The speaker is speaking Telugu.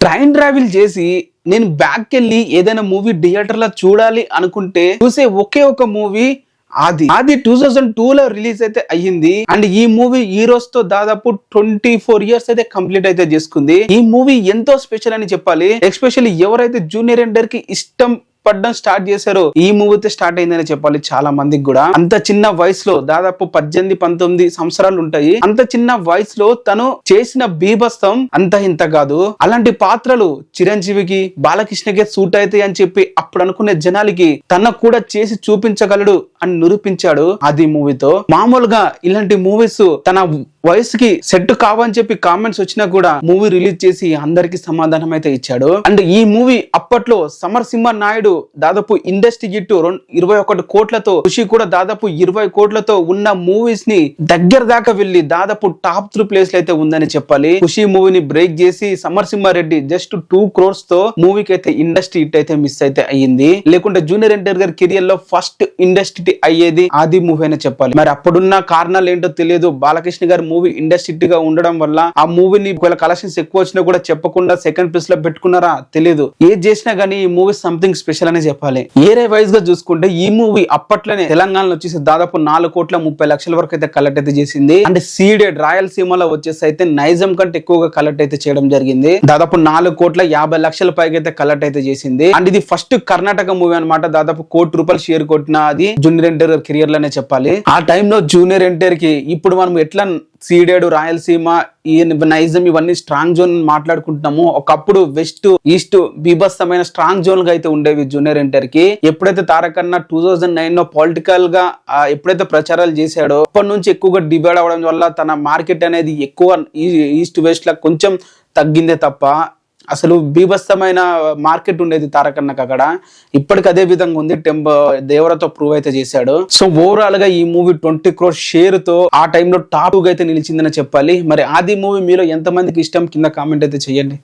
ట్రైన్ ట్రావెల్ చేసి నేను బ్యాక్ వెళ్ళి ఏదైనా మూవీ థియేటర్ లో చూడాలి అనుకుంటే చూసే ఒకే ఒక మూవీ ఆది 2002 లో రిలీజ్ అయితే అయ్యింది. అండ్ ఈ మూవీ ఈ రోజుతో దాదాపు 24 ఇయర్స్ అయితే కంప్లీట్ అయితే చేసుకుంది. ఈ మూవీ ఎంతో స్పెషల్ అని చెప్పాలి. ఎస్పెషల్లీ ఎవరైతే జూనియర్ ఎన్టీఆర్ కి ఇష్టం పడడం స్టార్ట్ చేశారో ఈ మూవీతో స్టార్ట్ అయిందని చెప్పాలి. చాలా మందికి కూడా అంత చిన్న వయసులో దాదాపు 18-19 సంవత్సరాలు ఉంటాయి. అంత చిన్న వయసులో తను చేసిన బీభత్సం అంత ఇంత కాదు. అలాంటి పాత్రలు చిరంజీవికి బాలకృష్ణకి సూట్ అవుతాయి అని చెప్పి అప్పుడు అనుకునే జనాలకి తన కూడా చేసి చూపించగలడు అని నిరూపించాడు ఆది మూవీతో. మామూలుగా ఇలాంటి మూవీస్ తన వయసుకి సెట్ కావని చెప్పి కామెంట్స్ వచ్చినా కూడా మూవీ రిలీజ్ చేసి అందరికి సమాధానం అయితే ఇచ్చాడు. అండ్ ఈ మూవీ అప్పట్లో సమరసింహ నాయుడు దాదాపు ఇండస్ట్రీ హిట్ 21 కోట్లతో, ఖుషి కూడా దాదాపు 20 కోట్లతో ఉన్న మూవీస్ ని దగ్గర దాకా వెళ్లి దాదాపు టాప్ 3 ప్లేస్ లో అయితే ఉందని చెప్పాలి. ఖుషి మూవీని బ్రేక్ చేసి సమరసింహారెడ్డి జస్ట్ 2 crores తో మూవీకి అయితే ఇండస్ట్రీ హిట్ అయితే మిస్ అయితే అయ్యింది. లేకుంటే జూనియర్ ఎన్టీఆర్ గారి కెరియర్ లో ఫస్ట్ ఇండస్ట్రీ అయ్యేది ఆది మూవీ అని చెప్పాలి. మరి అప్పుడున్న కారణాలు ఏంటో తెలియదు. బాలకృష్ణ గారి మూవీ ఇండస్ట్రీ గా ఉండడం వల్ల ఆ మూవీని ఒకవేళ కలెక్షన్స్ ఎక్కువ వచ్చినా కూడా చెప్పకుండా సెకండ్ ప్లేస్ లో పెట్టుకున్నారా తెలియదు. ఏది చేసినా గానీ ఈ మూవీ సంథింగ్ స్పెషల్ అనే చెప్పాలి. ఏరియా వైజ్ గా చూసుకుంటే ఈ మూవీ అప్పట్లోనే తెలంగాణలో వచ్చేసి దాదాపు 4,30,00,000 వరకు అయితే కలెక్ట్ అయితే చేసింది. అండ్ సీడెడ్ రాయలసీమలో వచ్చేసి అయితే నైజం కంటే ఎక్కువగా కలెక్ట్ అయితే చేయడం జరిగింది. దాదాపు 4,50,00,000 పైకి అయితే కలెక్ట్ అయితే చేసింది. అండ్ ఇది ఫస్ట్ కర్ణాటక మూవీ అనమాట. దాదాపు ₹1 కోటి షేర్ కొట్టిన అది జూనియర్ ఎన్టీఆర్ కెరియర్ లోనే చెప్పాలి. ఆ టైంలో జూనియర్ ఎన్టీఆర్ కి ఇప్పుడు మనం ఎట్లా సీడెడ్ రాయలసీమ ఈ నైజం ఇవన్నీ స్ట్రాంగ్ జోన్ మాట్లాడుకుంటున్నాము, ఒకప్పుడు వెస్ట్ ఈస్ట్ బీభత్సమైన స్ట్రాంగ్ జోన్ గా అయితే ఉండేవి జూనియర్ ఎన్టీఆర్ కి. ఎప్పుడైతే తారక్ అన్న 2009 లో పొలిటికల్ గా ఎప్పుడైతే ప్రచారాలు చేశాడో అప్పటి నుంచి ఎక్కువగా డివైడ్ అవడం వల్ల తన మార్కెట్ అనేది ఎక్కువ ఈస్ట్ వెస్ట్ లా కొంచెం తగ్గిందే తప్ప అసలు బీభత్సమైన మార్కెట్ ఉండేది తారకన్నకు అక్కడ. ఇప్పటికి అదే విధంగా ఉంది. దేవరతో ప్రూవ్ అయితే చేశాడు. సో ఓవరాల్ గా ఈ మూవీ 20 crores షేర్ తో ఆ టైంలో టాప్ గా అయితే నిలిచిందని చెప్పాలి. మరి ఆది మూవీ మీలో ఎంత మందికి ఇష్టం కింద కామెంట్ అయితే చేయండి.